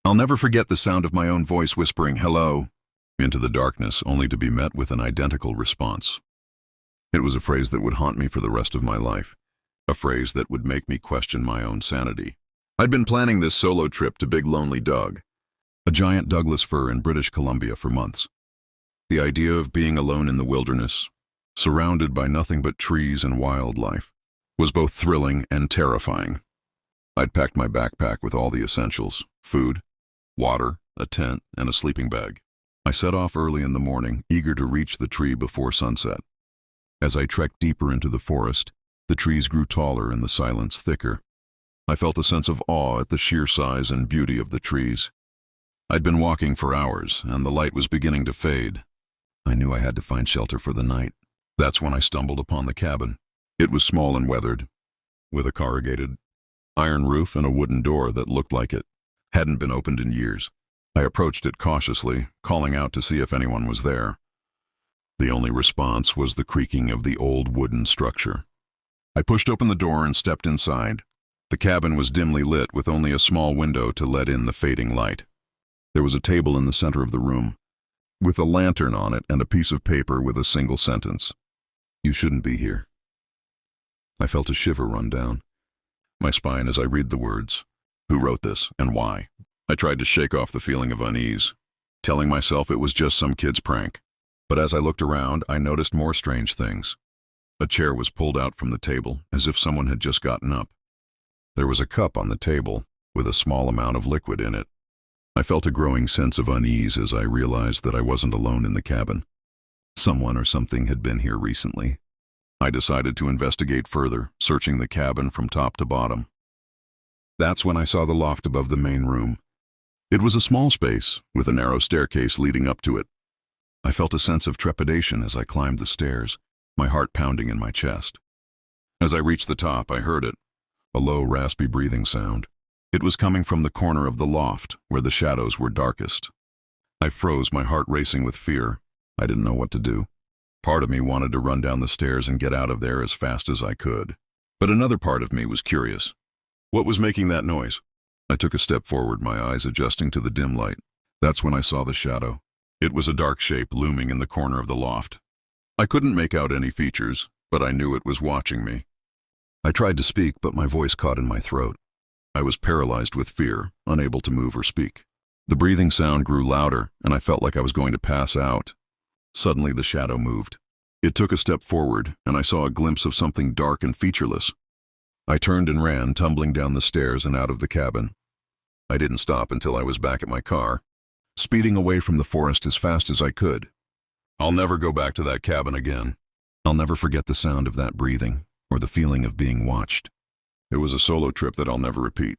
I'll never forget the sound of my own voice whispering hello into the darkness, only to be met with an identical response. It was a phrase that would haunt me for the rest of my life, a phrase that would make me question my own sanity. I'd been planning this solo trip to Big Lonely Doug, a giant Douglas fir in British Columbia, for months. The idea of being alone in the wilderness, surrounded by nothing but trees and wildlife, was both thrilling and terrifying. I'd packed my backpack with all the essentials: food, water, a tent, and a sleeping bag. I set off early in the morning, eager to reach the tree before sunset. As I trekked deeper into the forest, the trees grew taller and the silence thicker. I felt a sense of awe at the sheer size and beauty of the trees. I'd been walking for hours, and the light was beginning to fade. I knew I had to find shelter for the night. That's when I stumbled upon the cabin. It was small and weathered, with a corrugated iron roof and a wooden door that looked like it hadn't been opened in years. I approached it cautiously, calling out to see if anyone was there. The only response was the creaking of the old wooden structure. I pushed open the door and stepped inside. The cabin was dimly lit, with only a small window to let in the fading light. There was a table in the center of the room, with a lantern on it and a piece of paper with a single sentence: "You shouldn't be here." I felt a shiver run down my spine as I read the words. Who wrote this, and why? I tried to shake off the feeling of unease, telling myself it was just some kid's prank. But as I looked around, I noticed more strange things. A chair was pulled out from the table, as if someone had just gotten up. There was a cup on the table, with a small amount of liquid in it. I felt a growing sense of unease as I realized that I wasn't alone in the cabin. Someone or something had been here recently. I decided to investigate further, searching the cabin from top to bottom. That's when I saw the loft above the main room. It was a small space, with a narrow staircase leading up to it. I felt a sense of trepidation as I climbed the stairs, my heart pounding in my chest. As I reached the top, I heard it, a low, raspy breathing sound. It was coming from the corner of the loft, where the shadows were darkest. I froze, my heart racing with fear. I didn't know what to do. Part of me wanted to run down the stairs and get out of there as fast as I could. But another part of me was curious. What was making that noise? I took a step forward, my eyes adjusting to the dim light. That's when I saw the shadow. It was a dark shape looming in the corner of the loft. I couldn't make out any features, but I knew it was watching me. I tried to speak, but my voice caught in my throat. I was paralyzed with fear, unable to move or speak. The breathing sound grew louder, and I felt like I was going to pass out. Suddenly, the shadow moved. It took a step forward, and I saw a glimpse of something dark and featureless. I turned and ran, tumbling down the stairs and out of the cabin. I didn't stop until I was back at my car, speeding away from the forest as fast as I could. I'll never go back to that cabin again. I'll never forget the sound of that breathing, or the feeling of being watched. It was a solo trip that I'll never repeat.